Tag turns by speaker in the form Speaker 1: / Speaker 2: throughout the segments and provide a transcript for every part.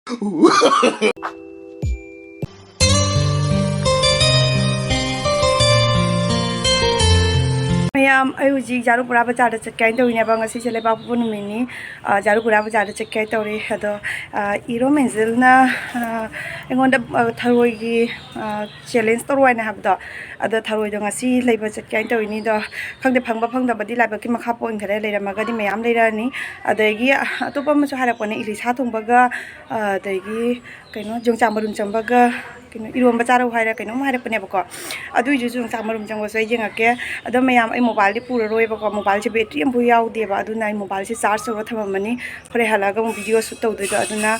Speaker 1: Ma'am आई जारुपुरा बाजार चटकाई तौने से लेबापू नुमिनी जारुपुरा बाजार चटकाई तौरे इरो मेंजिलना थरोई की चैलेंज तौरना है थरोईद चटकाई तौनी खंदे फंग फंगदी लाइब की मखा पोखरे लेरमगदी मैम लेरनी अतोप हारपने इलिसा थोंबग कहीं जोंचा मरुम चंबग कहीं इरोब चारो है कहीं हारपनेबको अदुईजु जोंचा मरुम चंबसो येंगे मैम मोबाइल पुररोबको मोबाइल से बैटरी अमु यादेब मोबाइल से चार्ज तौर थमनी हरे हल्लाग वीडियो शूट तौदना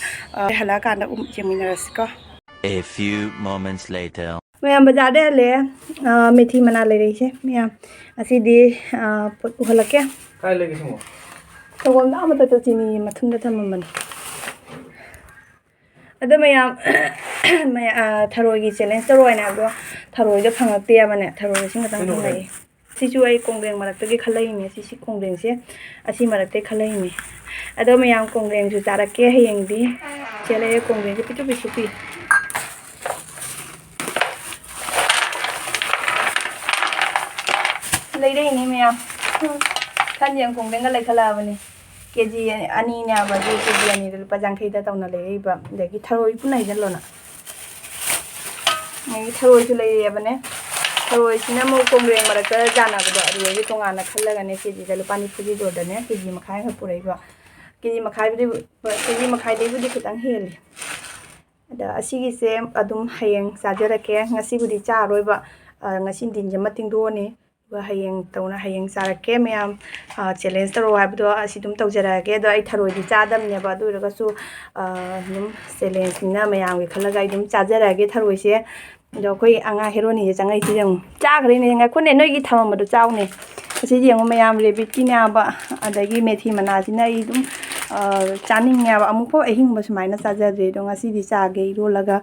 Speaker 1: हल्लाकान येमीनरसीको
Speaker 2: A few moments later.
Speaker 1: Ma'am बाजार हले मेथी मना लेरइसे मैम असीदी पुहलके
Speaker 3: काय लेगे सुमो
Speaker 1: तगोम अमत तो चीनी मथुंद थममन मैम मैं थरोई चैलेंज तौरना है थरोईद फंगते मैंने थरोई फंगई सिचु आई कोंग्रेंग मरक्तगी खलईने सिसी कोंग्रेंगसे असी मरक्ते खलईने अदो मैम कोंग्रेंगसु चारके हयेंगदी चेले कोंग्रेंग पिटु पिटु पी लेरइने मैम खनजें कोंग्रेंग लेखलाबनी केजी अनी ने बाजी केजी अनी रुपा जांखैदा तौना लेरइबा दगी थरोई पुनाई जलोना नहीं थरोई सु लेरइबने थरोई सिना मो कोंग्रेंग मरक्ता जानाबदो अदुगी तोंगाना खल्लगने केजी लुपा निफुगी जोरदने केजी मखाय ह पुरैबा केजी मखाइदेबुदी खितंग हेली असिगिसे अदुम हयेंग चाजरके ngasiबुदी चारोइबा ngasi dinje matingdoni हयेंग तौना हयेंग चारके मैम चैलेंज तौर है अदुम तौजरगे आई थरोई चादमनेबा अदुरगसु चैलेंज मैम की खल्लगा अदुम चाजरगे थरोईसे अखोई आगा हेरोनी चंगई जेंग चाखरेने खुने नोगी थममदो चाउने असी जेंगो मैम रेबिट की नाब अदगी मेथी मनासिना अदुम चानिंगेब अमुफो अहिंग सुमाइना चाजदे ngasiदी चागे इरोलगा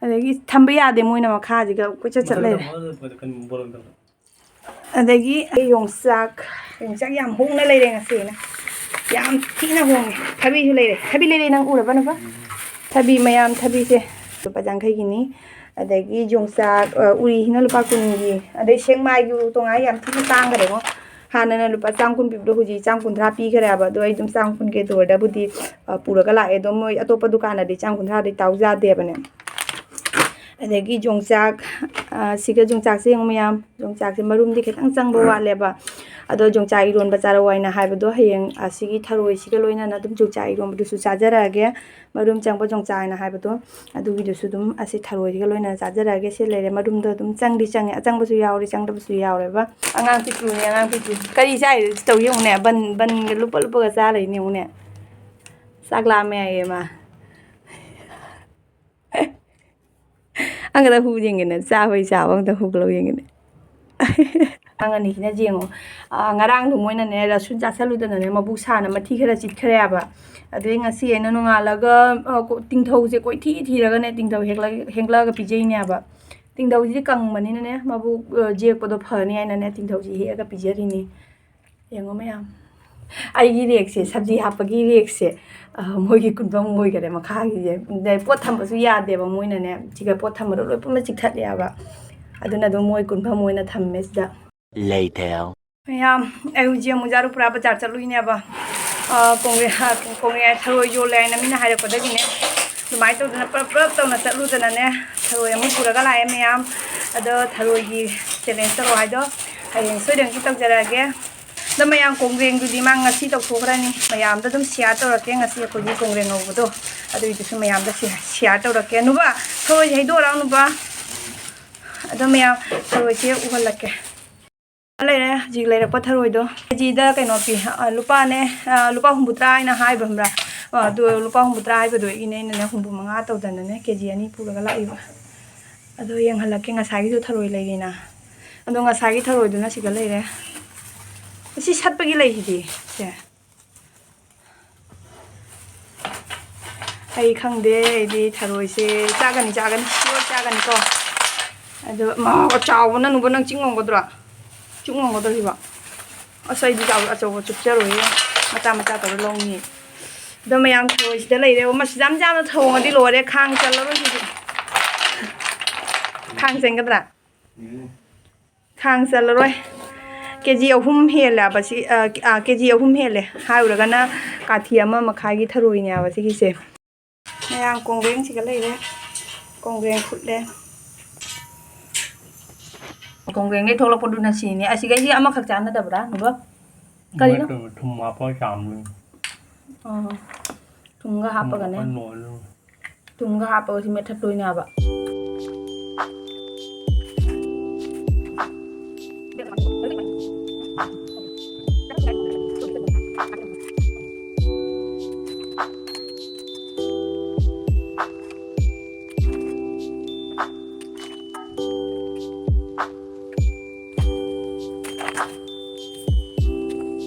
Speaker 1: अदगी थंब यादे मोइना मखाजिगा कुछ चले अदगी योंचाक याम होंगना लेरे ngasiना याम थीना होंगे थबीसु लेरे थबी लेरे नंग उरबा नबा थबी मैम थबी से लुपा जांखैगिनी अदगी जोंचाक उरी हिना लुपा कुनगी अदई सेंगमाइगु तोंगा याम थीना तांगरेगो हानना लुपा चांकुन पिबदो हुजी चांकुन पीखरेबा अदो अदुम चांकुन के दोरदाबुदी पुरगा लाए दो मोय अतोप दुकानदि चांकुन दि ताउजादेबने अदगी जोंचाक सिगा जोंचाक से मैम जोंचाक से मरुमदी खितंग चंगबो वालेबा अदो जोंचाक इरोनबा चारवाइना हाइबदो हयेंग असिगी थरोई सिगा लोइना अदुम जोंचाक इरोनबदुसु चाजरागे मरुम चंगबो जोंचाकना हाइबदो अदुगिदुसु दुम असि थरोई सिगा लोइना चाजरागे से लेरे मरुमदो दुम चंगदी चंगे अचंगबसु यावरे चंगदबसु यावरेबा अंगांग पिटुने अंगांग पिटु करी चाइ तौ येउने बन लुप लुपगा चारैने उने सागलामे आयेमा अंगदा हु जेंगेने चाबै चाबंगदा हुगलो येंगेने अंगनी हिना जेंगो ngarang du moina ne rasun chasaludana ne mabu sana mathi khara chit khara ba adui ngasi ena nongalaga tingthau je koi thi thiraga ne tingthau hengla ga pijai ne ba tingthau ji kang mani ne mabu je podo phani aina ne tingthau ji he ga pijari ni yengo mayam ai gi rek se sabji hapagi rek se moi gi kunbam moi gare makha gi je pot thamba su ya de ba moina ne jiga pot thamba ro pum chik that ya ba aduna do moi kunbam moina thamme sida
Speaker 2: Later.
Speaker 1: Ma'am आई मुजारुपुरा बाजार चलुने कोंग्रे थरोई जो लेना मीना हाइरपदगिने दुमाय तौदना प्रप तौना चलुदनाने थरोई अमु पुरगा लाए ma'am अदो थरोई की challenge तौर हाइदो हयेंग सोइदंगी तौजरागे द मैम कोंग्रेंग दुदि मा ngasi तौथोखरानी मैम द दुम शेयर तौरके ngasi अखोजी कोंग्रेंग औबदो अदुइदुसु मैम द शेयर तौरके नुबा थरोई हाइदोरा नुबा अदो मैम थरोई से उहलके लेरे जी लेरे पथरोइदो जीदा कइनो पी लुपाने लुपा हुंबुत्रा आइना हाइबा हमरा दो लुपा हुंबुत्रा हाइबदो इने ने हुंबु मंगा तौदनने केजी अनि पुरगा लाइबा अदो यंग हलके ngसागी दो थरोइ लेगिना अदो ngसागी थरोइदुना सिगा लेरे सि सटपगी लेहिदि से आई खंगदे इदि थरोइ से चागनी सियो चागनी को अदो मा चावना नुबो नंग चिंगोंगोद्रा चुंगोंगोदरिबा असैदि चाव अचौ चुपचरोय मचा मचा तौर लौनी ꯗꯣ ꯃꯌꯥꯝ ꯊꯔꯣꯏꯁꯤꯗ ꯂꯩꯔꯦꯕ ꯃꯁꯤ ꯌꯥꯝ ꯌꯥꯝꯅ ꯊꯣꯡꯉꯗꯤ ꯂꯣꯏꯔꯦ ꯈꯥꯡ ꯆꯜꯂꯔꯣꯏꯁꯤꯗꯤ ꯈꯥꯡ ꯆꯟꯒꯗ꯭ꯔꯥ ꯈꯥꯡ ꯆꯜꯂꯔꯣꯏ KG 3 ꯍꯦꯜꯂꯦꯕ ꯁꯤ KG 3 ꯍꯦꯜꯂꯦ ꯍꯥꯏꯔꯨꯔꯒꯅ ꯀꯥꯊꯤ 1.5ꯒꯤ ꯊꯔꯣꯏꯅꯦꯕ ꯁꯤꯒꯤꯁꯦ ꯃꯌꯥꯝ ꯀꯣꯡꯒ꯭ꯔꯦꯡꯁꯤꯒ ꯂꯩꯔꯦ ꯀꯣꯡꯒ꯭ꯔꯦꯡ ꯐꯨꯠꯂꯦ ꯀꯣꯡꯒ꯭ꯔꯦꯡꯗꯩ ꯊꯣꯛꯂꯛꯄꯗꯨꯅ ꯁꯤꯅꯤ ꯑꯁꯤꯒꯩꯁꯤ ꯑꯃꯈꯛ ꯆꯥꯟꯅꯗꯕ꯭ꯔꯥ ꯅꯨꯕ ꯀꯔꯤꯅꯣ
Speaker 3: ꯊꯨꯝ ꯍꯥꯞꯄꯒ ꯆꯥꯝꯗꯣꯏꯅꯤ
Speaker 1: ꯊꯨꯝꯒ ꯍꯥꯞꯄꯒꯅꯦ ꯊꯨꯝꯒ ꯍꯥꯞꯄꯒ ꯁꯤ ꯃꯦꯠꯊꯠꯇꯣꯏꯅꯦꯕ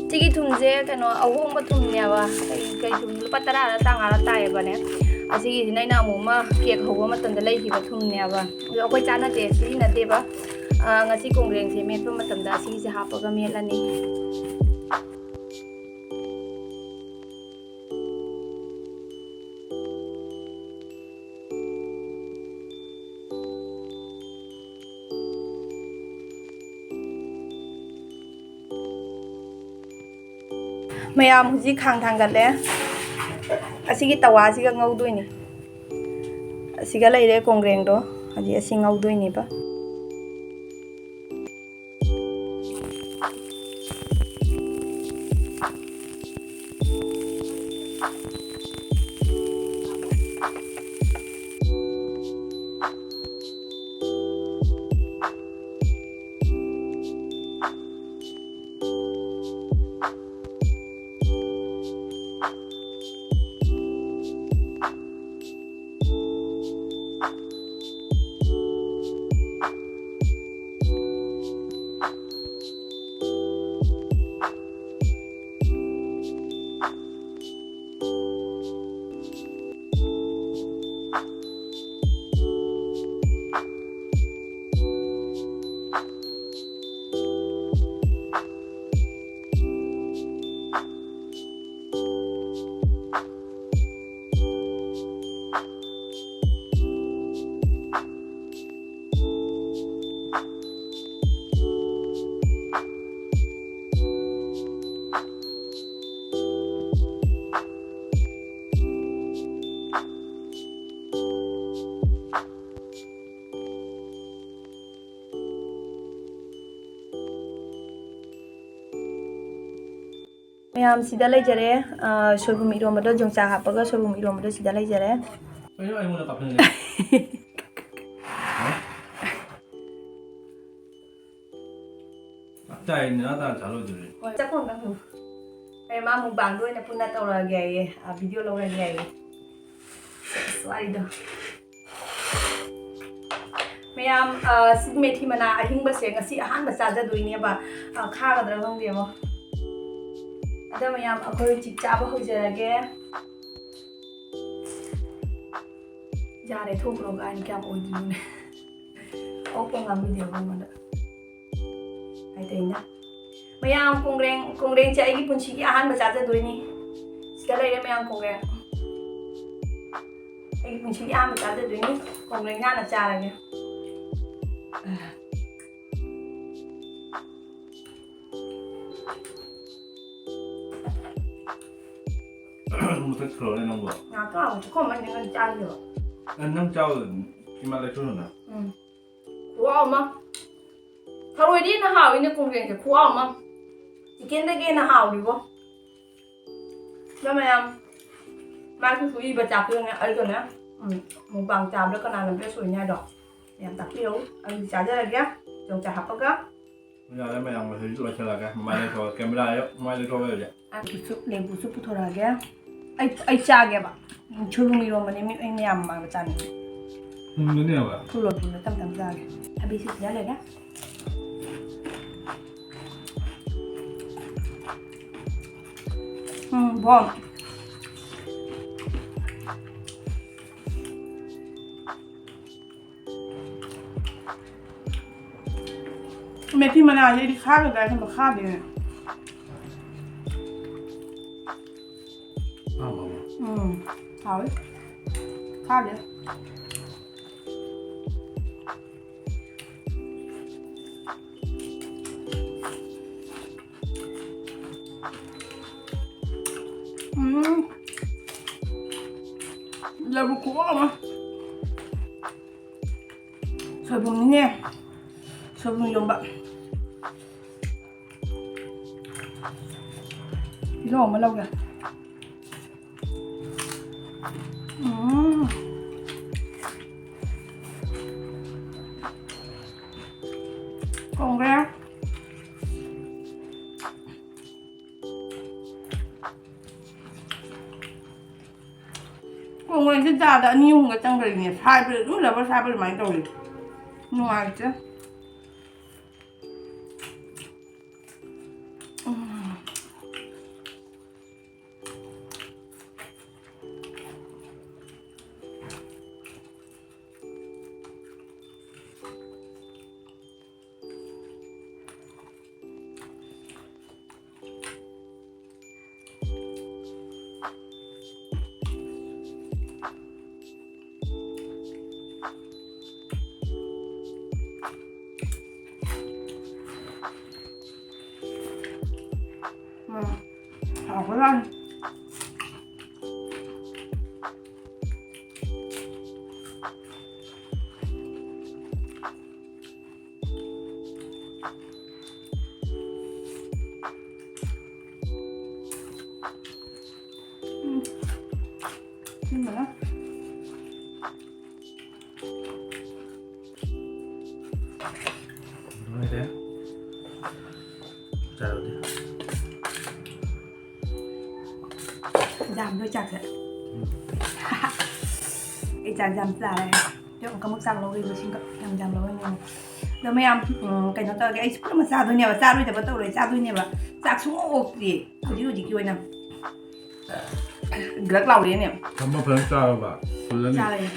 Speaker 1: ꯁꯤꯒꯤ ꯊꯨꯝꯁꯦ ꯀꯩꯅꯣ ꯑꯍꯣꯡꯕ ꯊꯨꯝꯅꯦꯕ ꯀꯩ ꯊꯨꯝ ꯂꯨꯄꯥ 10ꯔ 15ꯔ ꯇꯥꯏꯌꯦꯕꯅꯦ ꯑꯁꯤꯒꯤꯁꯤꯅ ꯑꯩꯅ ꯑꯃꯨꯛ ꯑꯃ ꯀꯦꯛ ꯍꯧꯕ ꯃꯇꯝꯗ ꯂꯩꯈꯤꯕ ꯊꯨꯝꯅꯦꯕ ꯑꯗꯣ ꯑꯩꯈꯣꯏ ꯆꯥꯟꯅꯗꯦ ꯁꯤꯖꯤꯟꯅꯗꯦꯕ ꯉꯁꯤ ꯀꯣꯡꯒ꯭ꯔꯦꯡꯁꯦ ꯃꯦꯠꯄ ꯃꯇꯝꯗ ꯑꯁꯤꯒꯤꯁꯦ ꯍꯥꯞꯄꯒ ꯃꯦꯠꯂꯅꯤ ꯃꯌꯥꯝ ꯍꯧꯖꯤꯛ ꯈꯥꯡ ꯊꯥꯡꯒꯠꯂꯦ ꯑꯁꯤꯒꯤ ꯇꯋꯥꯁꯤꯒ ꯉꯧꯗꯣꯏꯅꯤ ꯑꯁꯤꯒ ꯂꯩꯔꯦ ꯀꯣꯡꯒ꯭ꯔꯦꯡꯗꯣ ꯍꯧꯖꯤꯛ ꯑꯁꯤ ꯉꯧꯗꯣꯏꯅꯦꯕ ꯃꯌꯥꯝ ꯁꯤꯗ ꯂꯩꯖꯔꯦ ꯁꯣꯏꯕꯨꯝ ꯏꯔꯣꯝꯕꯗ ꯌꯣꯡꯆꯥꯛ ꯍꯥꯞꯄꯒ ꯁꯣꯏꯕꯨꯝ ꯏꯔꯣꯝꯕꯗ ꯁꯤꯗ ꯂꯩꯖꯔꯦ
Speaker 3: ꯑꯩꯉꯣꯟꯗ ꯀꯥꯞꯍꯟꯂꯦ
Speaker 1: ꯍꯣꯏ ꯆꯠꯐꯝ ꯅꯪ ꯑꯩ ꯃꯥ ꯃꯨꯛꯕꯥꯡꯗ ꯑꯣꯏꯅ ꯄꯨꯟꯅ ꯇꯧꯔꯛꯑꯒꯦ ꯍꯥꯏꯌꯦ ꯚꯤꯗꯤꯑꯣ ꯂꯧꯔꯒꯦ ꯍꯥꯏꯌꯦ ꯋꯥꯔꯤꯗꯣ ꯃꯌꯥꯝ ꯃꯦꯊꯤ ꯃꯅꯥ ꯑꯍꯤꯡꯕꯁꯦ ꯉꯁꯤ ꯑꯍꯥꯟꯕ ꯆꯥꯖꯗꯣꯏꯅꯦꯕ ꯈꯥꯒꯗ꯭ꯔꯥ ꯈꯪꯗꯦꯕꯣ ꯑꯗꯣ ꯃꯌꯥꯝ ꯑꯩꯈꯣꯏ ꯍꯧꯖꯤꯛ ꯆꯥꯕ ꯍꯧꯖꯔꯒꯦ ꯌꯥꯔꯦ ꯊꯣꯛꯈ꯭ꯔꯣ ꯀꯥꯏꯅ ꯀꯌꯥꯝ ꯑꯣꯏꯗꯣꯏꯅꯣꯅꯦ ꯑꯣꯛꯄ ꯉꯝꯕꯤꯗꯦꯕ ꯑꯩꯉꯣꯟꯗ ꯍꯥꯏꯇꯩꯅ ꯃꯌꯥꯝ ꯀꯣꯡꯒ꯭ꯔꯦꯡꯁꯦ ꯑꯩꯒꯤ ꯄꯨꯟꯁꯤꯒꯤ ꯑꯍꯥꯟꯕ ꯆꯥꯖꯗꯣꯏꯅꯤ ꯁꯤꯗ ꯂꯩꯔꯦ ꯃꯌꯥꯝ ꯀꯣꯡꯒ꯭ꯔꯦꯡ ꯑꯩꯒꯤ ꯄꯨꯟꯁꯤꯒꯤ ꯑꯍꯥꯟꯕ ꯆꯥꯖꯗꯣꯏꯅꯤ ꯀꯣꯡꯒ꯭ꯔꯦꯡ ꯍꯥꯟꯅ ꯆꯥꯔꯒꯦ
Speaker 3: 무색스러워 이런 거.
Speaker 1: ꯉꯥꯛꯇꯪ ꯈꯣꯝꯃꯅꯤ ꯅꯪ ꯆꯥꯈꯤꯕ
Speaker 3: ꯅꯪ ꯆꯥꯎ 이만 레토르나.
Speaker 1: ꯈꯨꯍꯥꯎ ꯑꯃ ꯊꯔꯣꯏꯗꯤ ꯍꯦꯟꯅ ꯍꯥꯎꯋꯤꯅꯦ ꯀꯣꯡꯒ꯭ꯔꯦꯡꯁꯦ ꯈꯨꯍꯥꯎ ꯑꯃ ꯆꯤꯛꯀꯦꯟꯗꯒꯤ ꯍꯦꯟꯅ ꯍꯥꯎꯔꯤꯕꯣ ꯑꯗꯣ ꯃꯌꯥꯝ ꯃꯥꯁꯨ ꯁꯨꯏꯕ ꯆꯥꯛꯄꯤꯌꯣꯅꯦ ꯑꯩꯒꯅꯦ ꯃꯨꯛꯕꯥꯡ ꯆꯥꯕꯗ ꯀꯅꯥꯅ ꯕꯦꯁ ꯑꯣꯏꯅꯤ ꯍꯥꯏꯗꯣ ꯌꯥꯝ ꯇꯥꯛꯄꯤꯌꯨ ꯑꯩ ꯆꯥꯖꯔꯒꯦ ꯌꯣꯡꯆꯥꯛ ꯍꯥꯞꯄꯒ
Speaker 3: ꯌꯥꯔꯦ ꯃꯌꯥꯝ ꯍꯧꯖꯤꯛ ꯂꯣꯏꯁꯤꯜꯂꯒꯦ ꯃꯥꯏ ꯊꯣꯛ ꯀꯦꯃꯦꯔꯥ ꯃꯥꯏ ꯊꯣꯛꯑꯒ
Speaker 1: ꯂꯦꯕꯨꯁꯨ ꯄꯨꯊꯣꯔꯛꯑꯒꯦ ꯑꯩ ꯆꯥꯒꯦꯕ ꯁꯣꯏꯕꯨꯝ ꯏꯔꯣꯝꯕꯅꯦ ꯑꯩ ꯃꯌꯥꯝ ꯃꯥꯡꯗ ꯆꯥꯅꯤꯡꯉꯤ
Speaker 3: ꯍꯨꯝꯒꯅꯦꯕ
Speaker 1: ꯐꯨꯜꯂꯣ ꯇꯝ ꯆꯥꯒꯦ ꯊꯕꯤꯁꯤ ꯁꯤꯗ ꯂꯩꯔꯦ ꯕꯣꯝ ꯃꯦꯊꯤ ꯃꯅꯥꯁꯦ ꯑꯩꯗꯤ ꯈꯥꯒꯗ꯭ꯔꯥ ꯈꯟꯕ ꯈꯥꯗꯦꯅꯦ 하위 가려 레브 고마워 소금이네 소금 용밥 이거 엄마 나오게 còn rau còn người cái già đã nhiều người trong đời nhỉ sai bữa đúng là bao sai bữa mấy rồi ngoài chứ hảo lắm nhưng mà nó
Speaker 3: Nói thế. Trả đầu đi.
Speaker 1: giảm đôi chặt rồi cái chặt giảm giả này chứ không có mức giảm lâu đi với xin cậu giảm lâu anh em rồi mấy em cái nó tao cái ấy mà xa thôi nhỉ xa thôi thì bắt đầu lại xa thôi nhỉ mà xa xuống ốp gì chứ gì kêu anh em rất lâu đấy nhỉ
Speaker 3: 한번 변했다. 불렀니?
Speaker 1: xa này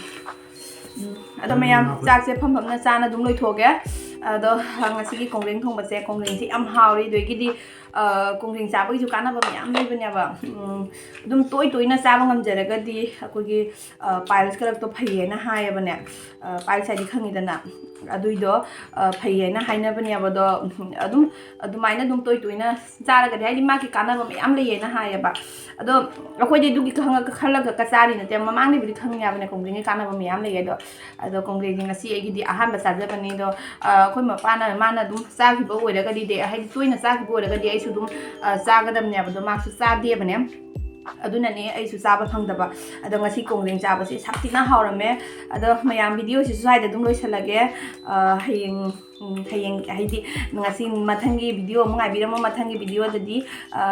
Speaker 1: đó mấy em xa sẽ phẩm là xa là đúng lối thuộc á đó hàng sĩ công rèn không bật xe công rèn thì âm hào đi đôi cái đi công rèn xa với chú cá nó vào nhảm đi bên nhà vào đúng tuổi nó xa vào ngầm giờ cái đi cái pilot cái đó phải nó hai bên nhà pilot sai đi không như thế nào đôi đó phải nó hai nó bên nhà vào đó đúng máy nó đúng tuổi nó xa là cái đấy đi mà cái cá nó vào nhảm lấy nó hai bạn đó cái gì đúng cái khăn là cái xa đi nó thì mà mang đi bị không nhà bên này công rèn cái cá nó vào nhảm lấy đó đó công rèn cái sĩ cái đi ăn bát xa bên này đó khôi mà pana mana đúng xa khi bố cái đi để hay tôi là xa khi bố cái đi ấy đúng xa cái đầm nhà và đúng mà xa đi bên em adunani ai su chaba phangdaba ado ngasi kongreng chaba se saptina haurame ado mayam video si sai da dum loi salage hayeng haidi ngasi mathangi video mo ngai biramo mathangi video da di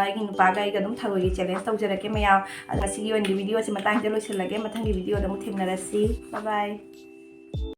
Speaker 1: igin pa ga ga dum thagoi challenge tawjarake mayam ngasi gi video si matang da loi salage mathangi video da mu themnarasi bye bye